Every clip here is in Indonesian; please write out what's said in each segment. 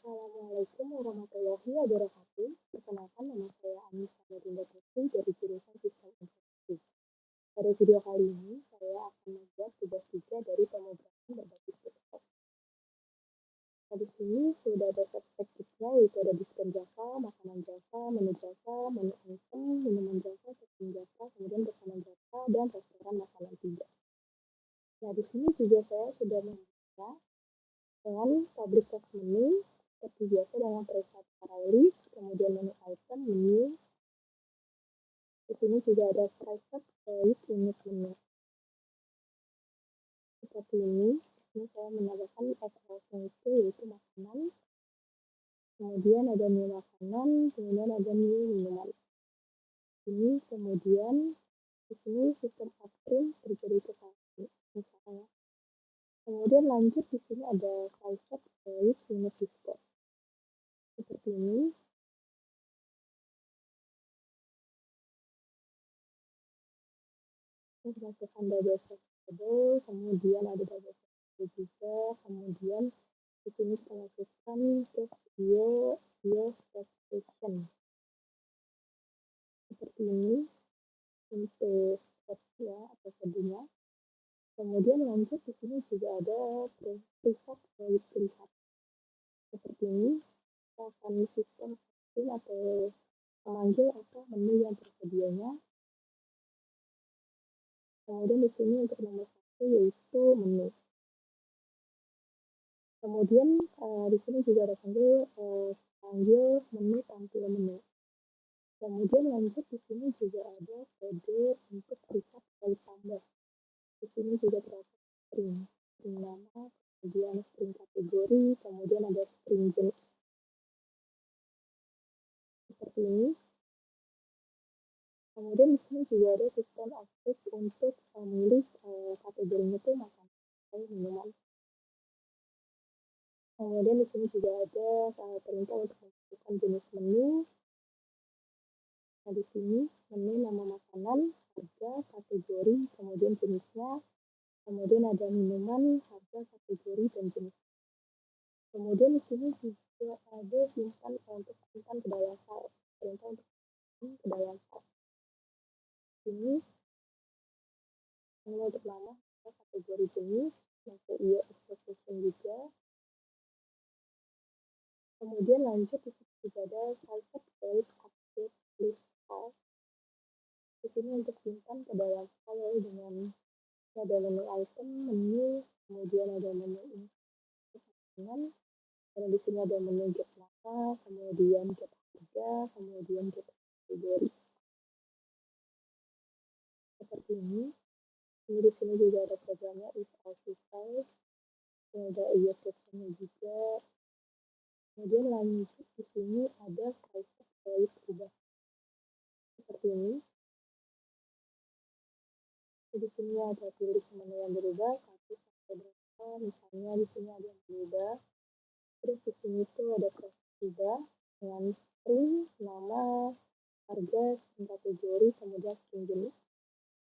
Assalamualaikum warahmatullahi wabarakatuh. Perkenalkan nama saya Anissa Dinda Putri dari jurusan Sistem Informasi. Pada video kali ini, saya akan membuat tugas 3 dari pemrograman berbasis desktop. Nah, di sini sudah ada perspektifnya, yaitu ada diskon Java, makanan Java, menu item, minuman Java, topping Java, kemudian pesanan Java, dan restoran makanan 3. Nah, di sini juga saya sudah membuka dengan public test menu, seperti biasa dengan private list, kemudian menu item, menu. Di sini juga ada private with unit menu. Seperti ini saya menambahkan expression itu yaitu makanan, kemudian ada menu makanan, kemudian ada menu minuman. Ini kemudian di sini sistem upstream terjadi kesalahan misalnya. Kemudian lanjut di sini ada private with unit display. Seperti ini. Masukkan double variable, kemudian ada double variable juga, kemudian di sini kita masukkan text io subscription seperti ini untuk ya atau kodenya. Kemudian lanjut di sini juga ada privat void privat seperti ini. Kita akan sistem atau memanggil apa menu yang tersedianya. Kemudian di sini untuk nomor 1 yaitu menu. Kemudian di sini juga ada panggil menu tampil menu. Kemudian lanjut di sini juga ada kode untuk privat kali tambah. Di sini juga terdapat string nama, kemudian string kategori, kemudian ada string jenis. Seperti ini. Kemudian di sini juga ada sistem aktif untuk memilih kategorinya itu makanan atau minuman. Kemudian di sini juga ada perintah untuk menentukan jenis menu. Nah, di sini menu nama makanan, harga, kategori, kemudian jenisnya. Kemudian ada minuman, harga, kategori, dan jenis. Kemudian di sini juga ada simpan ke dalam file. Perintah untuk simpan ke dalam file. Ini untuk nama, kategori jenis, masuk io execution juga. Kemudian lanjut di sini juga ada private void update list file. Di sini untuk simpan ke dalam file dengan ada menu item, menu, kemudian ada menu instrumen, dan di sini ada menu get nama, kemudian get harga, kemudian get kategori. Seperti ini. Ini di sini juga ada programnya if else else, ada exception juga. Kemudian lanjut di sini ada private void ubah. Seperti ini. Di sini ada pilih menu yang berubah 1 sampai berapa, misalnya di sini ada yang berubah. Terus di sini tuh ada proses ubah dengan string nama, harga, string kategori, kemudian string jenis.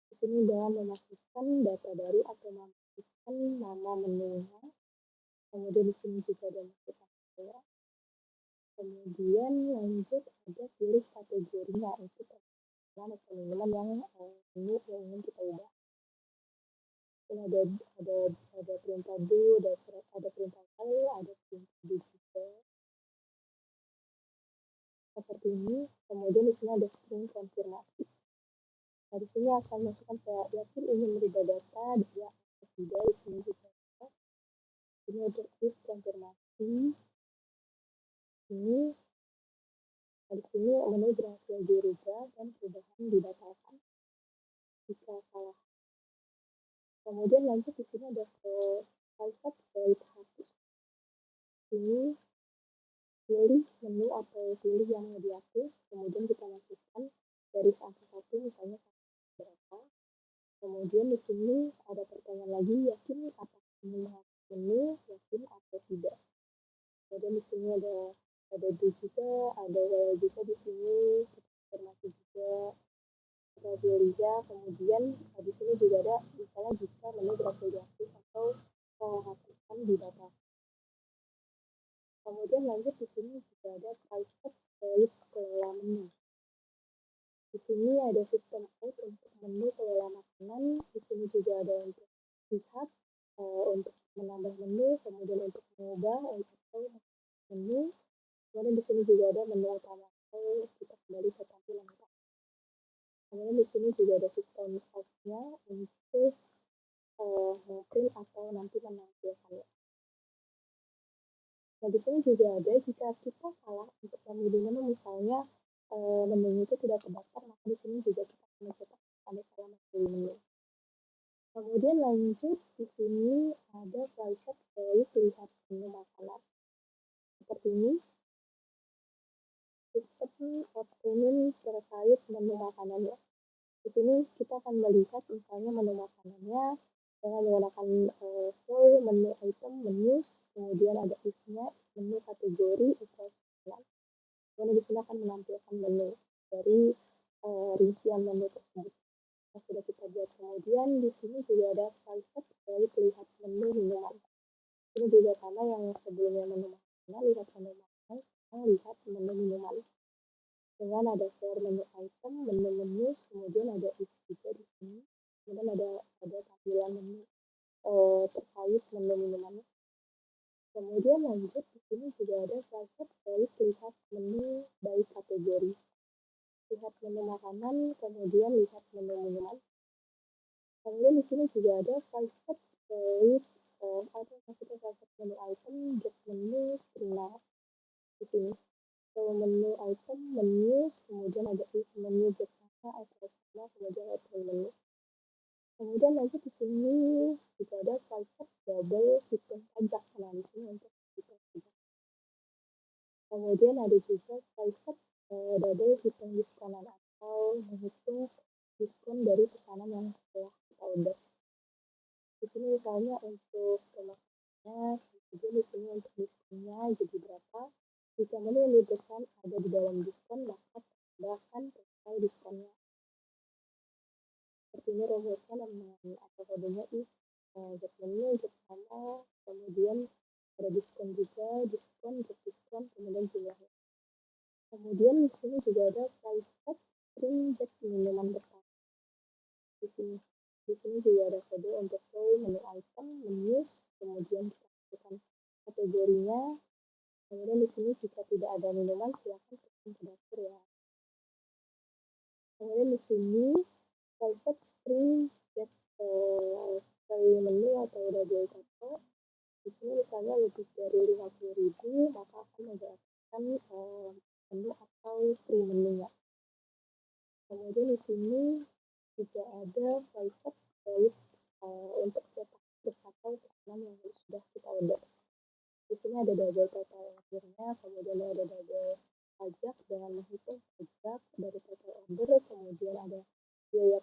Di sini dengan memasukkan data baru atau memasukkan nama menunya. Kemudian di sini juga ada masukkan saya. Kemudian lanjut ada pilih kategorinya, itu makanan atau minuman yang menu yang ingin kita ubah. Ini ada perintah do, ada perintah file, ada perintah do juga. Seperti ini. Kemudian di sini ada string konfirmasi. Nah, di sini akan masukkan saya yakin ingin merubah data ya atau tidak. Di sini juga ini ada if konfirmasi. Ini di sini menu berhasil dirubah dan perubahan didatakan jika salah. Kemudian lanjut di sini ada private void hapus. Ini pilih menu atau pilih yang mau dihapus, kemudian kita masukkan dari angka 1 misalnya berapa. Kemudian di sini ada pertanyaan lagi, yakin apakah ingin menghapus menu, yakin atau tidak. Kemudian di sini ada do juga, ada while juga di sini, informasi juga, Liza. Kemudian di sini juga ada misalnya jika menu berhasil dihapus atau menghapuskan di data. Kemudian lanjut di sini juga ada private with kelola menu. Di sini ada sistem out untuk menu kelola makanan. Di sini juga ada untuk lihat untuk menambah menu, kemudian untuk mengubah atau menu. Kemudian di sini juga ada menu utama atau kita kembali ke tampilan utama. Kemudian di sini juga ada sistem off-nya untuk mungkin atau nanti menampilkannya. Nah, di sini juga ada jika kita salah untuk memilih menu, misalnya menu itu tidak terdaftar, maka di sini juga kita akan mencetak tanda salah memilih menu. Kemudian lanjut di sini ada private with lihat menu makanan. Seperti ini, sistem optimum terkait menu makanannya. Di sini kita akan melihat misalnya menu makanannya dengan menggunakan for menu item, menus, kemudian ada if-nya, menu kategori, equals. Kemudian di sini akan menampilkan menu dari rincian menu tersebut yang sudah kita buat. Kemudian di sini juga ada private dari lihat menu minuman. Ini juga sama yang sebelumnya menu makanan, lihat menu makanan, sekarang lihat menu minuman. Dengan ada for menu item, menu menus, kemudian ada if juga di sini. Kemudian ada tampilan menu terkait menu minumannya. Kemudian lanjut di sini juga ada private dari lihat menu by kategori. Lihat menu makanan, kemudian lihat menu minuman. Kemudian di sini juga ada private with atau maksudnya private menu item, get menu, string di sini. Menu item, menus, kemudian ada if menu get nama, atau kemudian ada menu. Kemudian lanjut di sini juga ada private double hitung pajak. Nah, di sini untuk hitung pajak. Kemudian ada juga private double hitung diskonan atau menghitung diskon dari pesanan yang setelah kita order. Di sini misalnya untuk kemasannya, kemudian di sini untuk diskonnya jadi berapa. Jika menu yang dipesan ada di dalam diskon, maka tambahkan total diskonnya. Seperti ini rumusnya dengan atau kodenya if get menu, get nama, kemudian ada diskon juga, diskon, get diskon, kemudian jumlahnya. Kemudian di sini juga ada private string get minuman bertambah. Di sini juga ada kode untuk menu item, menus, kemudian kita masukkan kategorinya. Kemudian di sini jika tidak ada minuman, silakan tekan ke daftar ya. Kemudian di sini private string get menu atau double tato. Di sini misalnya lebih dari 50.000, maka akan mendapatkan menu atau free menunya. Kemudian di sini juga ada private with untuk cetak atau pesanan yang sudah kita order. Di sini ada double total akhirnya, kemudian ada double pajak dengan menghitung pajak dari total order, kemudian ada biaya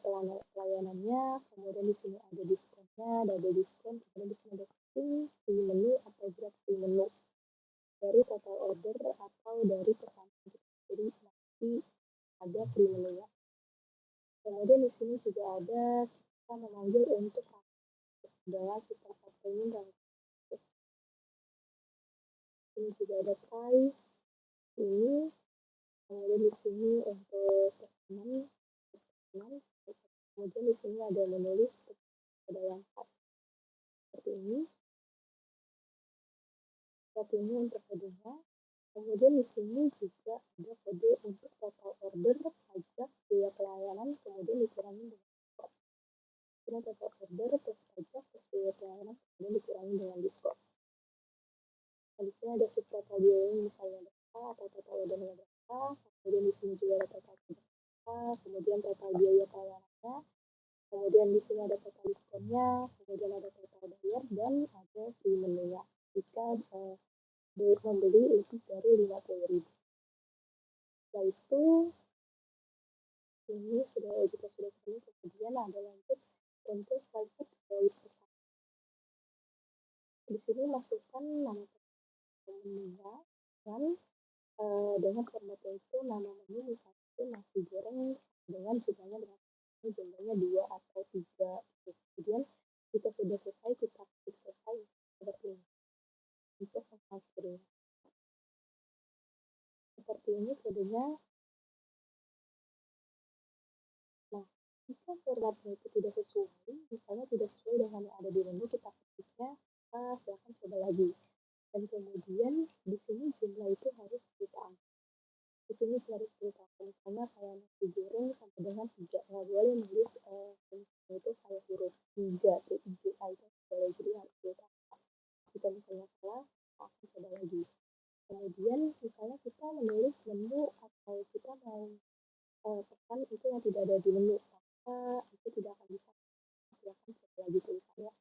pelayanannya, kemudian di sini ada diskonnya, double diskon, kemudian di sini ada free menu atau grab free menu dari total order atau dari pesanan. Jadi nanti ada free menunya. Kemudian di sini juga ada kita memanggil untuk adalah sistem optimum dan ini juga ada price ini. Kemudian di sini untuk pesanan, kemudian di sini ada menulis pada yang seperti ini. Seperti ini untuk kodenya. Kemudian di sini juga ada kode untuk total order, pajak, biaya pelayanan, kemudian dikurangi dengan diskon. Ini total order plus pajak plus biaya pelayanan, kemudian dikurangi dengan diskon. Nah, di sini ada subtotal biaya misalnya berapa atau total ordernya berapa. Kemudian di sini juga ada total berapa, kemudian total biaya pelayanannya. Kemudian di sini ada total diskonnya, kemudian ada total bayar dan ada free menunya. Jika membeli lebih dari 50.000. Setelah itu ini kita sudah ketemu, kemudian ada lanjut untuk private with pesan. Di sini masukkan nama menunya dan dengan formatnya itu nama menu misalnya itu nasi goreng dengan jumlahnya berapa, jumlahnya 2 atau 3. Kemudian jika sudah selesai kita klik selesai seperti ini untuk mengakhiri. seperti ini kodenya. Nah, jika formatnya itu tidak sesuai, misalnya tidak sesuai dengan yang ada di menu, kita ketiknya, kita silakan coba lagi. Dan kemudian di sini jumlah itu harus kita angkat. Di sini harus kita angkat, misalnya kayak nasi goreng sampai dengan 3, nggak boleh nulis itu kayak huruf 3, T, I, G, A itu boleh, jadi harus kita angkat. Jika misalnya salah, kita akan coba lagi. Kemudian misalnya kita menulis menu atau kita mau pesan itu yang tidak ada di menu, maka itu tidak akan bisa. Silakan cek lagi tulisannya.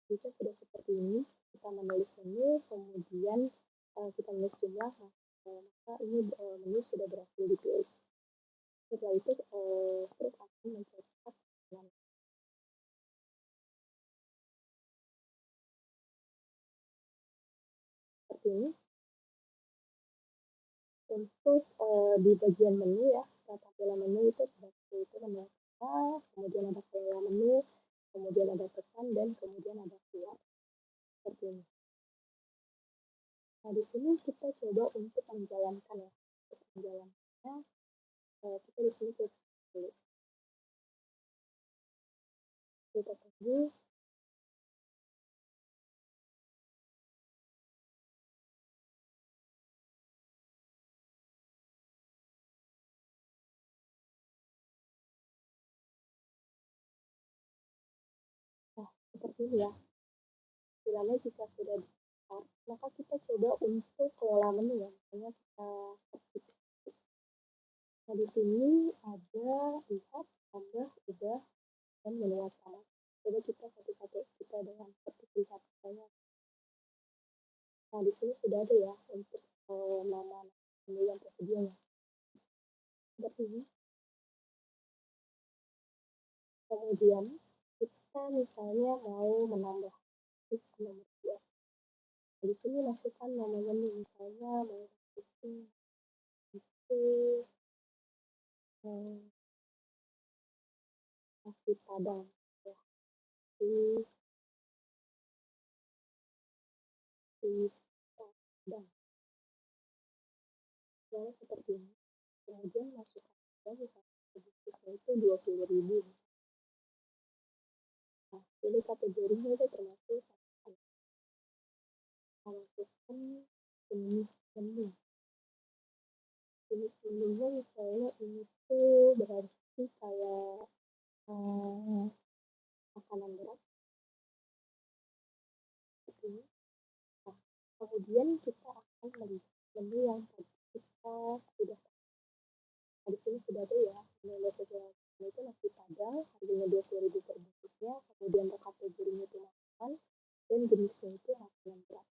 Jika sudah seperti ini, kita menulis menu, kemudian kita menulis jumlah, maka ini menu sudah berhasil dipilih. Setelah itu, Script akan mencetak dengan seperti ini. Untuk di bagian menu ya, tampilan menu itu seperti itu, menu apa, kemudian ada kelola menu, kemudian ada pesan, dan kemudian ada keluar. Seperti ini. Nah, di sini kita coba untuk menjalankan ya. Untuk menjalankannya, kita di sini klik dulu. Kita tunggu. Nah, seperti ini ya. Istilahnya jika sudah di-start, maka kita coba untuk kelola menu ya. Misalnya kita ketik. Nah, di sini ada lihat, tambah, ubah, dan menu utama. Coba kita satu-satu kita dengan ketik lihat misalnya. Nah, di sini sudah ada ya untuk nama menu yang tersedia ya. Seperti ini. Kemudian kita misalnya mau menambah nomor 2. Di sini masukkan nama menu, misalnya mau itu nasi padang ya, di padang. Misalnya seperti ini. Kemudian masukkan saja misalnya bungkusnya itu 20.000. Nah, jadi kategorinya itu termasuk masukkan jenis menu. Jenis menunya misalnya ini tuh berarti kayak makanan berat seperti ini. Nah, kemudian kita akan melihat menu yang tadi kita sudah. Nah, di sini sudah ada ya menu sesuai itu nasi padang, harganya 20.000 per bungkusnya, kemudian kategorinya itu makanan, dan jenisnya itu makanan berat.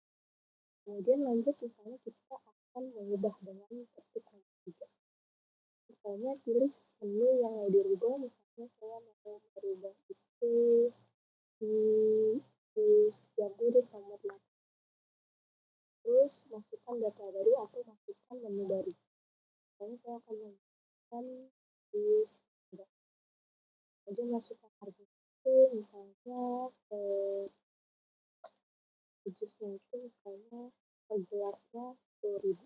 Kemudian lanjut, misalnya kita akan mengubah dengan ketik nomor 3. Misalnya pilih menu yang mau dirubah, misalnya saya mau merubah itu di jus jambu deh nomor 8. Terus masukkan data baru atau masukkan menu baru. Misalnya saya akan masukkan jus, kemudian masukkan harga itu misalnya jusnya itu misalnya per gelasnya 10.000.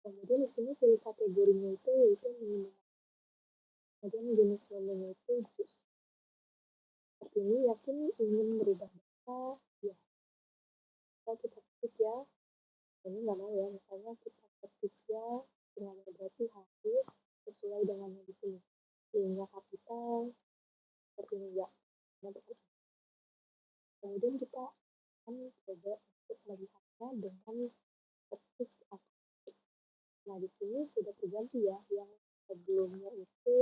Kemudian di sini pilih kategorinya itu yaitu minuman. Kemudian jenis menunya itu jus. Seperti ini, yakin ingin merubah data, ya kita ketik ya. Ini nggak mau ya, misalnya kita ketik ya dengan berarti harus sesuai dengan yang di sini. Sehingga kapital seperti ini ya. Kemudian kita akan coba untuk melihatnya dengan ketik atau ketik. Nah, di sini sudah terganti ya, yang sebelumnya itu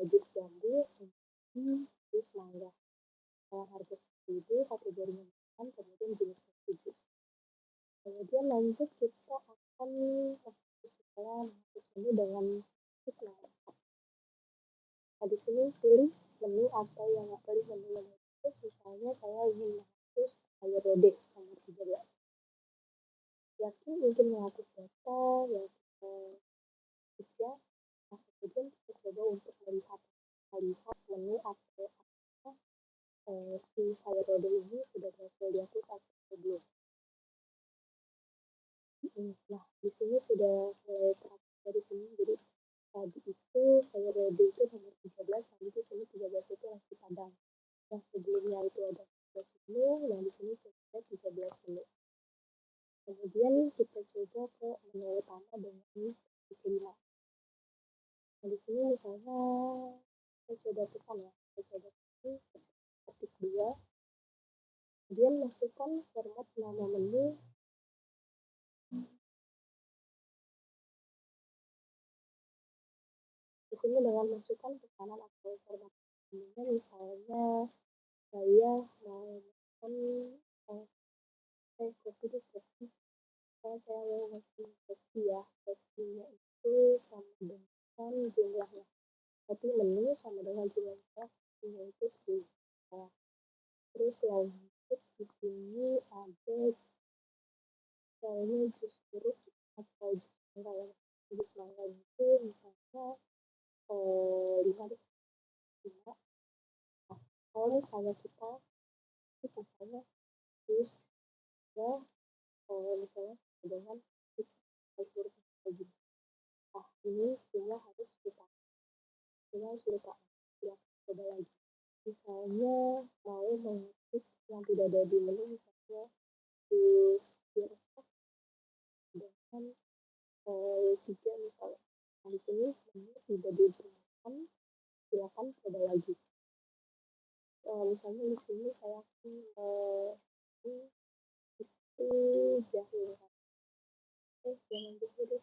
jus jambu menjadi jus mangga. Harga 10.000, kategorinya makan, kemudian jenisnya jus. Kemudian lanjut kita akan menghapus menu dengan klik nomor 4. Nah, di sini pilih menu atau yang pilih menu yang terus, misalnya saya ingin menghapus sayur lodeh nomor 13. Yakin ingin menghapus data ya kita klik ya. Nah, kemudian kita coba untuk melihat menu atau si sayur lodeh ini sudah berhasil dihapus atau belum. Nah, di sini sudah mulai terasa dari sini. Jadi tadi itu saya ready itu nomor 13, tadi di sini 13 itu nasi Padang. Yang sebelumnya itu ada 13 menu, nah di sini sudah 13 menu. Kemudian kita coba ke menu utama dengan nasi kelima. Nah, di sini misalnya saya coba pesan ya, saya coba pesan ketik 2, kemudian masukkan format nama menu. Di sini dengan masukkan pesanan atau format menunya, misalnya saya mau makan kopi deh, kopi. Saya mau pesan kopi ya, kopinya itu sama dengan jumlahnya. Kopi menu sama dengan jumlahnya, kopinya itu 10. Nah, terus lanjut di sini ada misalnya jus jeruk atau jus mangga ya. Jus mangga itu misalnya 5 deh, 5. Nah, kalau misalnya kita itu misalnya jus ya, misalnya dengan huruf lagi. Nah, ini jumlah harus kita ya, coba lagi. Misalnya mau mengutip yang tidak ada di menu, misalnya jus sirsak dengan 3 misalnya. Nah, di sini menu tidak diberikan, silakan coba lagi. Misalnya di sini saya akan itu jahe. Jangan jahe deh,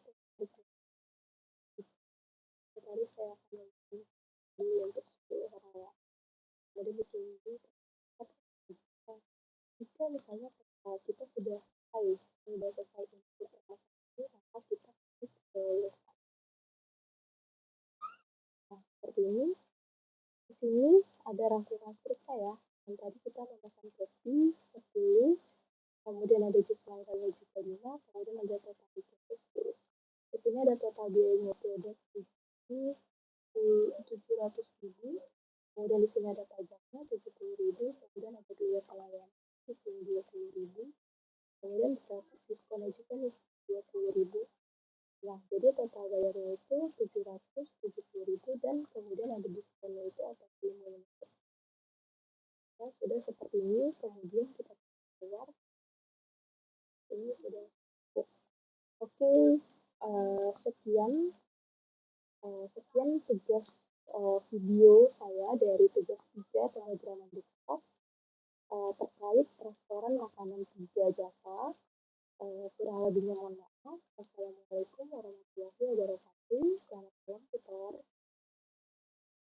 tadi saya akan beli untuk 10 orang ya. Jadi di sini jika misalnya kita sudah selesai untuk transaksi, maka kita klik selesai. Nah, seperti ini. Di sini ada rangkuman cerita ya. Dan tadi kita memesan kopi 10, kemudian ada jus mangganya juga 5, kemudian ada total itu 10. Di sini ada total biayanya produk 700.000, kemudian di sini ada pajaknya 70.000, kemudian ada biaya pelayanan di sini 20.000, kemudian dapat diskonnya juga nih 20.000. Nah, jadi total bayarnya itu 770.000 dan kemudian ada diskonnya itu 45%. Nah, sudah seperti ini, kemudian kita keluar. Ini sudah cukup. Oke, sekian tugas video saya dari tugas 3 pemrograman desktop terkait restoran makanan Pizza Java. Kurang lebihnya mohon maaf. Wassalamualaikum warahmatullahi wabarakatuh.